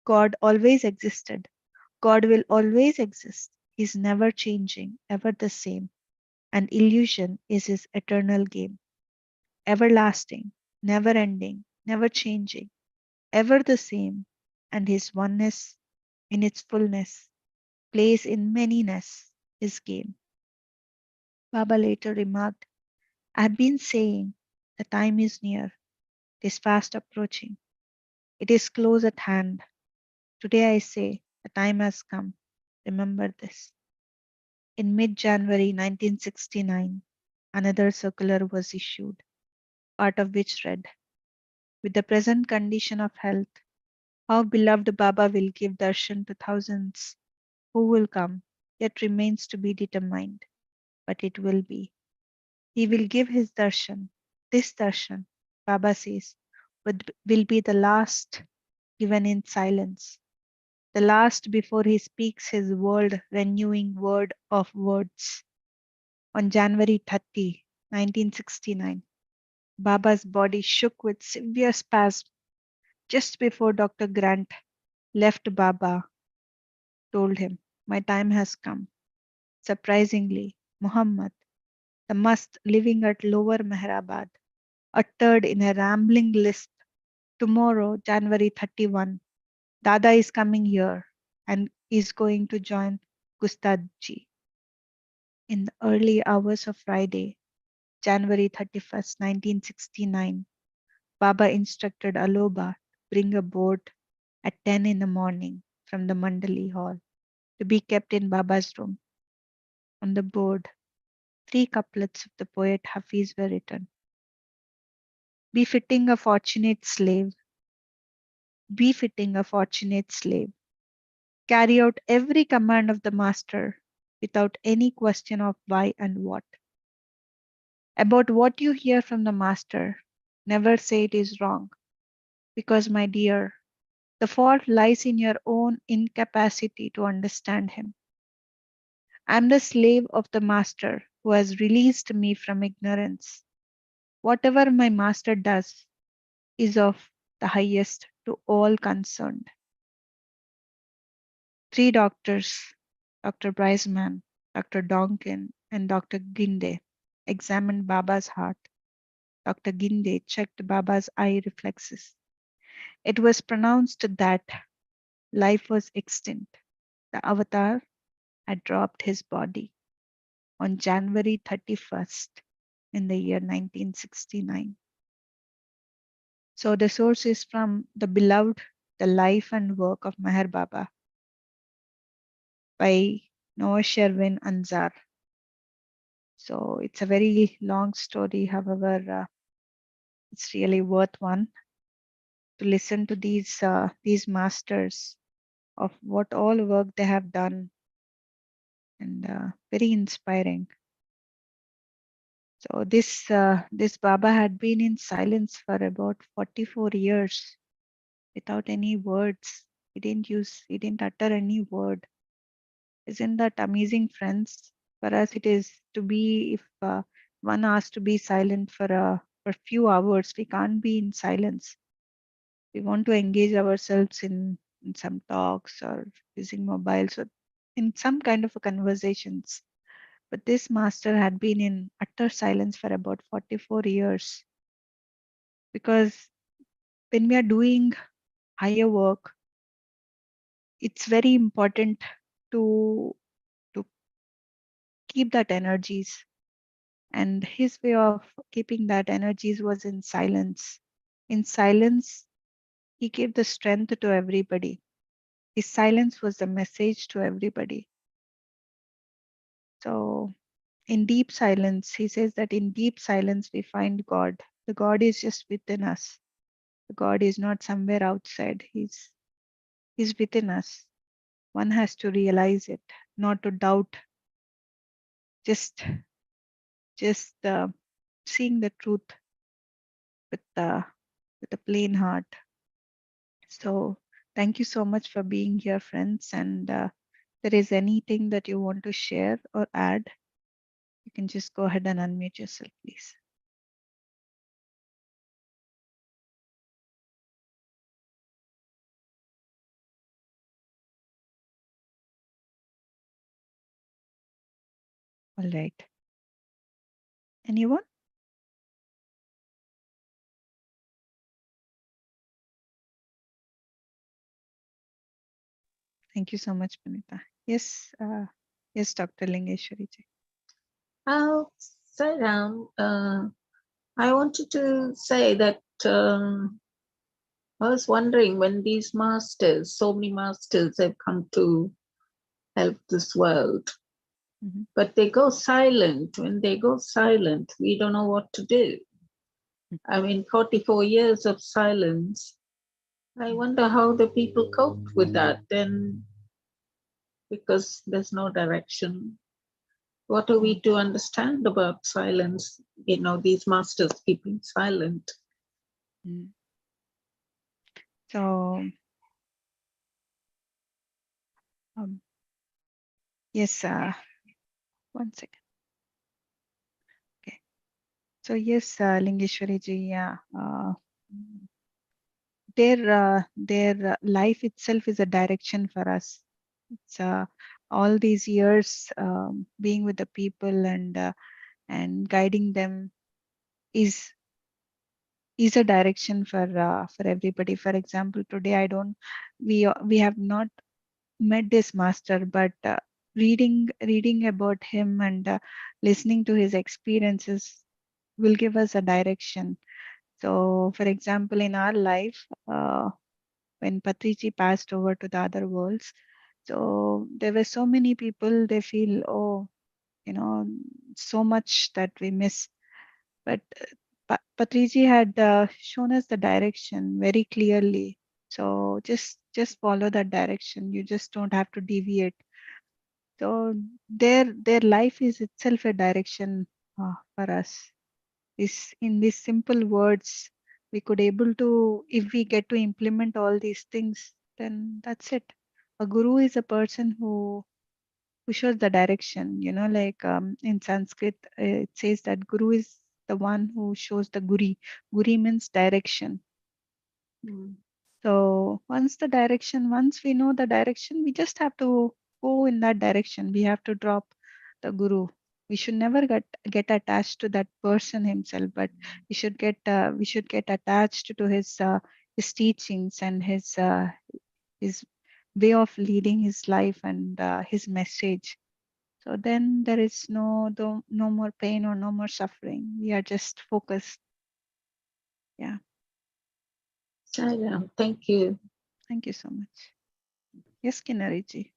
God always existed. God will always exist. He is never changing, ever the same. And illusion is his eternal game, everlasting, never ending, never changing, ever the same. And his oneness in its fullness plays in manyness his game. Baba later remarked, I have been saying the time is near, it is fast approaching, it is close at hand. Today I say the time has come. Remember this. In mid January 1969, another circular was issued, part of which read, with the present condition of health, how beloved Baba will give darshan to thousands who will come, yet remains to be determined. But it will be. He will give his darshan. This darshan, Baba says, will be the last given in silence, the last before he speaks his world renewing word of words. On January 30, 1969, Baba's body shook with severe spasm just before Dr. Grant left. Baba told him, my time has come. Surprisingly, Muhammad, the must living at Lower Mehrabad, uttered in a rambling lisp, tomorrow, January 31, Dada is coming here and is going to join Gustadji. In the early hours of Friday, January 31st, 1969, Baba instructed Aloba to bring a board at 10 in the morning from the Mandali hall to be kept in Baba's room. On the board, 3 couplets of the poet Hafiz were written. Befitting a fortunate slave, befitting a fortunate slave, carry out every command of the master without any question of why and what. About what you hear from the master, never say it is wrong, because, my dear, the fault lies in your own incapacity to understand him. I am the slave of the master who has released me from ignorance. Whatever my master does is of the highest to all concerned. 3 doctors, Dr. Briseman, Dr. Donkin, and Dr. Ginde, examined Baba's heart. Dr. Ginde checked Baba's eye reflexes. It was pronounced that life was extinct. The avatar had dropped his body on January 31st in the year 1969. So the source is from The Beloved, The Life and Work of Meher Baba by Noah Sherwin Anzar. So it's a very long story. However, it's really worth one to listen to these masters of what all work they have done, and very inspiring. So this Baba had been in silence for about 44 years without any words. He didn't utter any word. Isn't that amazing, friends? For us, it is to be, if one asked to be silent for a few hours, we can't be in silence. We want to engage ourselves in some talks or using mobiles or in some kind of a conversations. But this master had been in utter silence for about 44 years, because when we are doing higher work, it's very important to to keep that energies. And his way of keeping that energies was in silence. In silence, He gave the strength to everybody. His silence was the message to everybody. So, in deep silence, he says that in deep silence we find God. The God is just within us. The God is not somewhere outside. He's within us. One has to realize it, not to doubt, just seeing the truth with a plain heart. So thank you so much for being here, friends. And there is anything that you want to share or add, you can just go ahead and unmute yourself, please. All right. Anyone? Thank you so much, Punita. Yes, yes, Dr. Lingeshwari ji. Sairam, I wanted to say that I was wondering when these masters, so many masters have come to help this world, but they go silent. When they go silent, we don't know what to do. I mean, 44 years of silence. I wonder how the people coped with that then, because there's no direction. What are we to understand about silence? You know, these masters keeping silent. So, yes, one second. Okay. So, yes, Lingeshwari ji, yeah. Their life itself is a direction for us. It's all these years being with the people and guiding them is a direction for everybody. For example, today we have not met this master, but reading about him and listening to his experiences will give us a direction. So, for example, in our life, when Patriji passed over to the other worlds, so there were so many people, they feel, oh, so much that we miss. But Patriji had shown us the direction very clearly. So just follow that direction. You just don't have to deviate. So their life is itself a direction for us. This in these simple words, we could able to, if we get to implement all these things, then that's it. A guru is a person who shows the direction. Like in Sanskrit, it says that guru is the one who shows the guri. Guri means direction. So once we know the direction, we just have to go in that direction. We have to drop the guru. We should never get attached to that person himself, but we should get attached to his teachings and his way of leading his life and his message. So then there is no more pain or no more suffering. We are just focused. Yeah. Sairam, thank you. Thank you so much. Yes, Kinariji.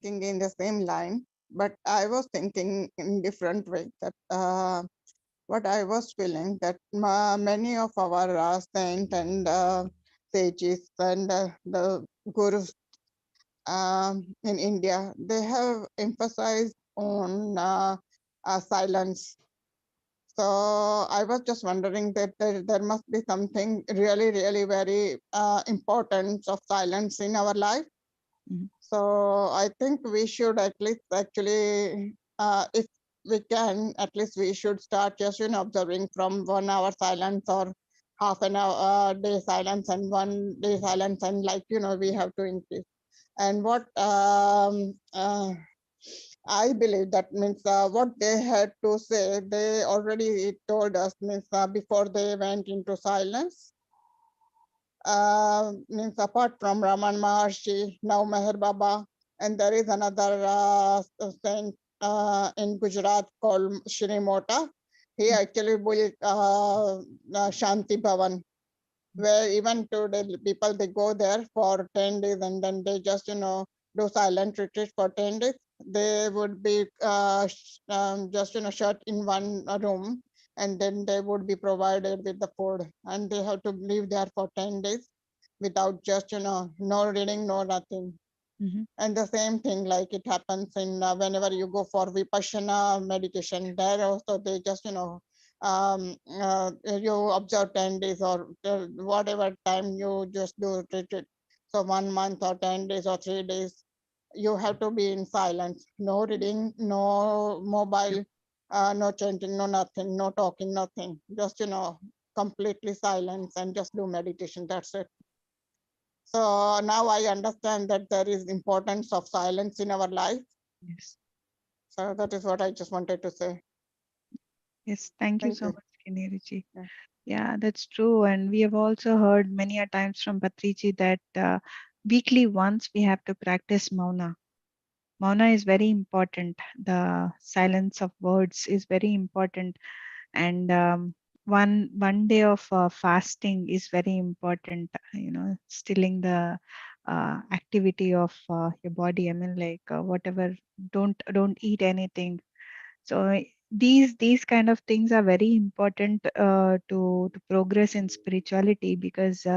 Thinking in the same line, but I was thinking in different way that what I was feeling that many of our saints and sages and the gurus in India, they have emphasized on silence. So I was just wondering that there must be something really, really very important of silence in our life. So I think we should at least actually, if we can, at least we should start just observing from 1 hour silence or half an hour day silence and 1 day silence, and we have to increase. And what I believe that means what they had to say, they already told us, means before they went into silence. Means apart from Raman Maharshi, now Meher Baba, and there is another saint in Gujarat called Shri Mota. He actually built Shanti Bhavan, where even today people, they go there for 10 days and then they just, do silent retreat for 10 days. They would be just, shut in one room, and then they would be provided with the food, and they have to live there for 10 days without just, no reading, no nothing. And the same thing, like it happens in whenever you go for vipassana meditation, there also they just, you observe 10 days or whatever time you just do retreat. So 1 month or 10 days or 3 days, you have to be in silence, no reading, no mobile, no chanting, no nothing, no talking, nothing. Just, completely silence and just do meditation. That's it. So now I understand that there is importance of silence in our life. Yes. So that is what I just wanted to say. Yes. Thank you Thank so you. much, Kinneri. Yeah. Yeah, that's true. And we have also heard many a times from Patrici that weekly once we have to practice Mauna. Mauna is very important. The silence of words is very important. And one day of fasting is very important. Stilling the activity of your body. I mean, like whatever. Don't eat anything. So these kind of things are very important to progress in spirituality, because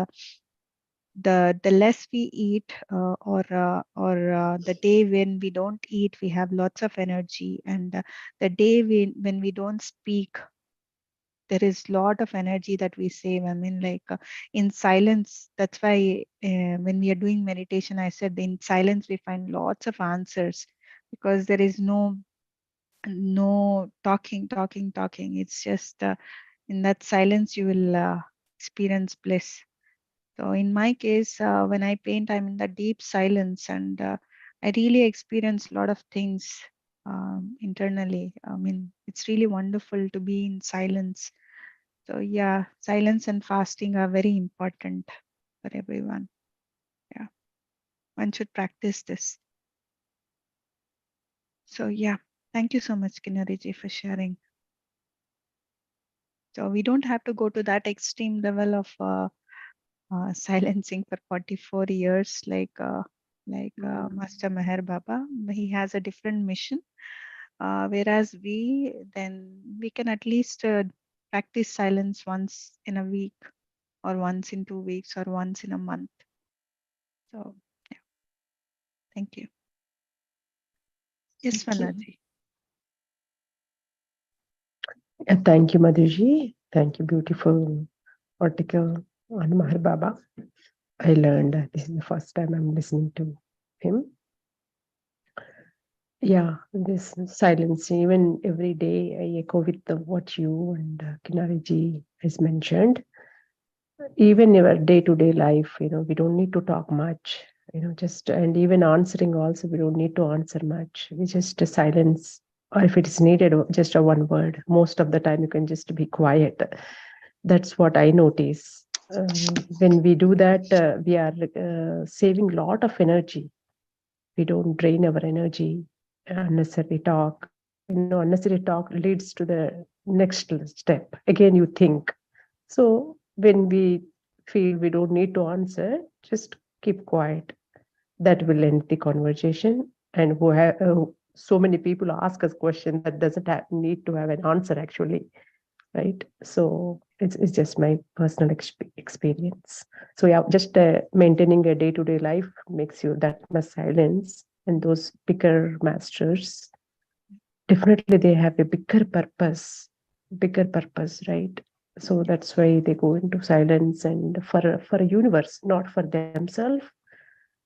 the less we eat, or the day when we don't eat, we have lots of energy, and the day when we don't speak, there is lot of energy that we save. I mean, like in silence. That's why when we are doing meditation, I said in silence we find lots of answers, because there is no talking. It's just in that silence you will experience bliss. So in my case, when I paint, I'm in the deep silence, and I really experience a lot of things internally. I mean, it's really wonderful to be in silence. So yeah, silence and fasting are very important for everyone. Yeah, one should practice this. So yeah, thank you so much, Kinnariji, for sharing. So we don't have to go to that extreme level of silencing for 44 years like Master Meher Baba. He has a different mission, whereas we can at least practice silence once in a week, or once in 2 weeks, or once in a month. So yeah, thank you. Yes, Thank you. Vanaji. Thank you, Madhuji. Thank you. Beautiful article on Mahar Baba. I learned this is the first time I'm listening to him. Yeah, this silence, even every day, I echo with what you and Kinariji has mentioned. Even in our day-to-day life, we don't need to talk much, and even answering also, we don't need to answer much. We just silence, or if it is needed, just a one word. Most of the time, you can just be quiet. That's what I notice. When we do that, we are saving a lot of energy. We don't drain our energy. Unnecessary talk. Unnecessary talk leads to the next step. Again, you think. So when we feel we don't need to answer, just keep quiet. That will end the conversation. And so many people ask us questions that doesn't need to have an answer actually, right? So it's just my personal experience. So yeah, just maintaining a day-to-day life makes you that much silence. And those bigger masters, definitely they have a bigger purpose, right? So that's why they go into silence, and for a universe, not for themselves,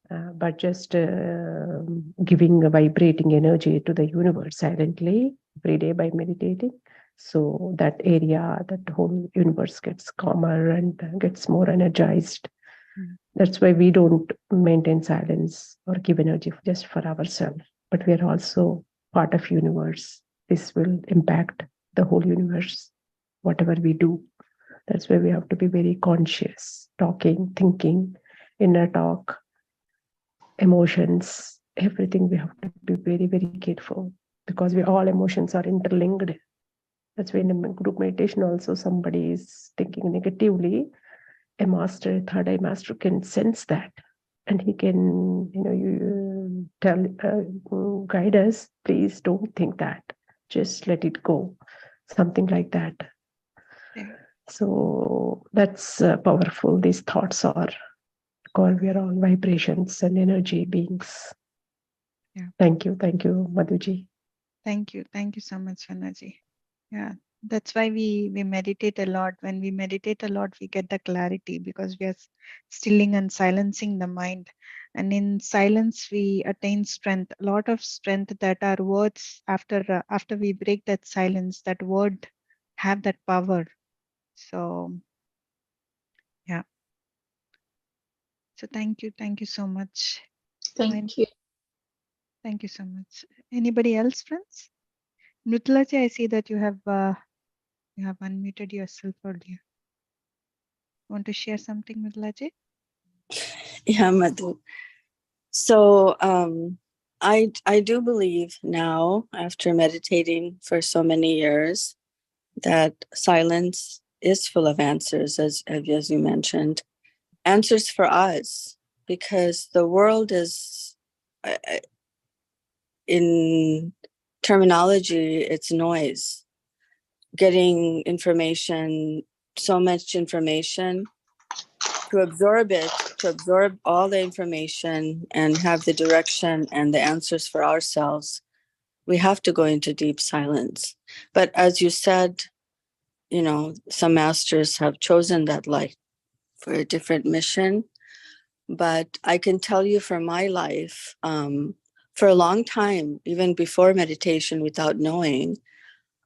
but just giving a vibrating energy to the universe silently every day by meditating. So that area, that whole universe gets calmer and gets more energized. That's why we don't maintain silence or give energy just for ourselves, but we are also part of universe. This will impact the whole universe, whatever we do. That's why we have to be very conscious, talking, thinking, inner talk, emotions, everything we have to be very, very careful, because all emotions are interlinked. That's why in a group meditation also somebody is thinking negatively. A master, third eye master can sense that, and he can, you tell, guide us. Please don't think that. Just let it go. Something like that. Yeah. So that's powerful. These thoughts are called, we are all vibrations and energy beings. Yeah. Thank you, Madhuji. Thank you so much, Anaji. Yeah, that's why we meditate a lot. When we meditate a lot, we get the clarity because we are stilling and silencing the mind, and in silence we attain strength, a lot of strength, that our words, after we break that silence, that word have that power. So yeah, so thank you so much. Thank you. Thank you so much. Anybody else, friends? Nutlaji, I see that you have unmuted yourself earlier. Want to share something, Nutlaji? Yeah, Madhu. So I do believe now, after meditating for so many years, that silence is full of answers, as you mentioned, answers for us, because the world is, in terminology, it's noise. Getting information, so much information, to absorb all the information and have the direction and the answers for ourselves, we have to go into deep silence. But as you said, some masters have chosen that life for a different mission. But I can tell you from my life, for a long time, even before meditation, without knowing,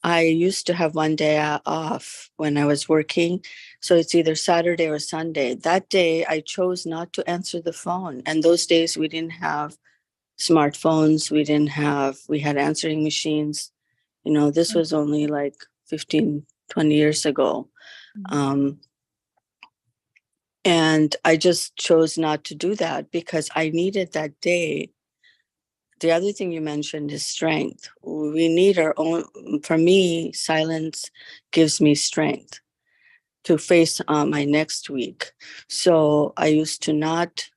I used to have one day off when I was working. So it's either Saturday or Sunday. That day, I chose not to answer the phone. And those days, we didn't have smartphones. We had answering machines. This was only like 15, 20 years ago. And I just chose not to do that because I needed that day. The other thing you mentioned is strength. We need our own. For me, silence gives me strength to face my next week. So I used to not,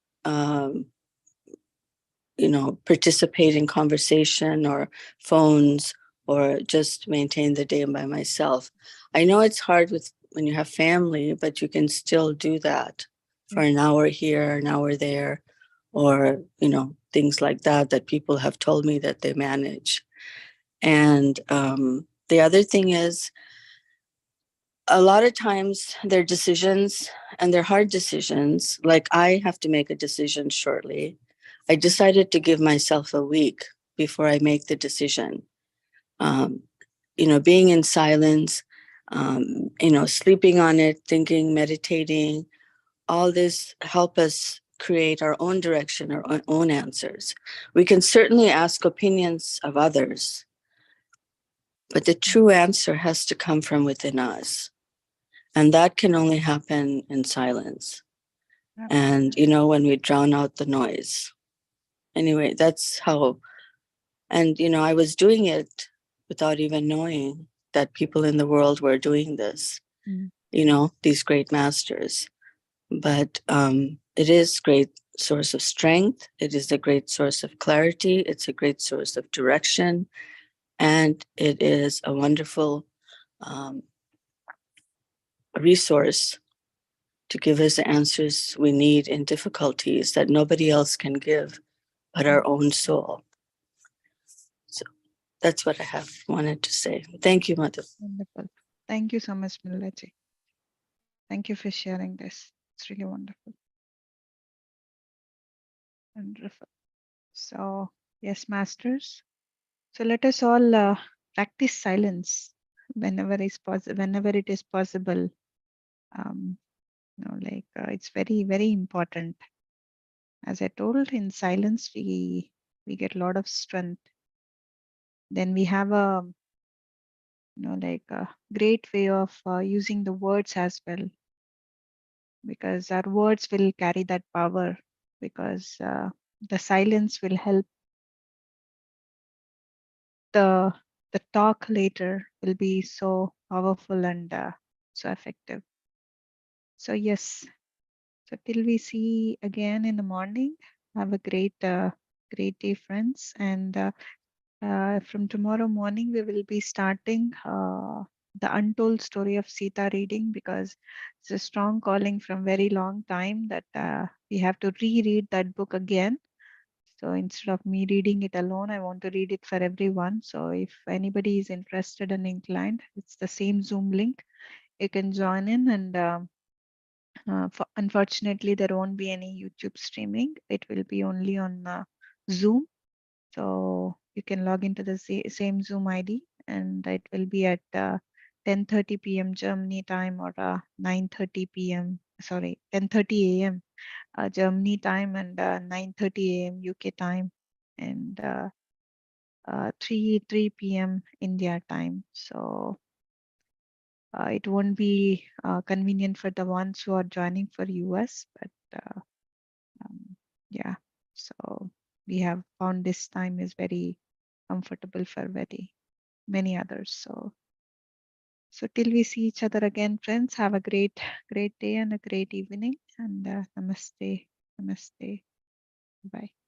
participate in conversation or phones, or just maintain the day by myself. I know it's hard when you have family, but you can still do that for an hour here, an hour there, or, things like that people have told me that they manage. And the other thing is, a lot of times they're decisions, and they're hard decisions. Like, I have to make a decision shortly. I decided to give myself a week before I make the decision. Being in silence, sleeping on it, thinking, meditating, all this help us create our own direction, our own answers. We can certainly ask opinions of others, but the true answer has to come from within us. And that can only happen in silence. And, when we drown out the noise. Anyway, that's how. And, I was doing it without even knowing that people in the world were doing this, these great masters. But it is great source of strength. It is a great source of clarity. It's a great source of direction. And it is a wonderful resource to give us the answers we need in difficulties that nobody else can give but our own soul. So that's what I have wanted to say. Thank you, Madhu. Wonderful. Thank you so much, Milaji. Thank you for sharing this. It's really wonderful. Wonderful. So, yes, masters. So let us all practice silence whenever it is possible. It's very, very important. As I told, in silence we get a lot of strength. Then we have a a great way of using the words as well, because our words will carry that power, because the silence will help the the talk later will be so powerful and so effective. So yes, so till we see again in the morning, have a great great day, friends. And from tomorrow morning, we will be starting the untold story of Sita reading, because it's a strong calling from very long time that we have to reread that book again. So instead of me reading it alone, I want to read it for everyone. So if anybody is interested and inclined, it's the same Zoom link. You can join in, and unfortunately, there won't be any YouTube streaming. It will be only on Zoom. So you can log into the same Zoom ID, and it will be at 10:30 p.m. Germany time, or 9:30 p.m. Sorry, 10:30 a.m. Germany time, and 9:30 a.m. UK time, and 3 p.m. India time. So it won't be convenient for the ones who are joining for US, but yeah. So we have found this time is very comfortable for very many others. So till we see each other again, friends, have a great day and a great evening. And namaste, namaste, bye.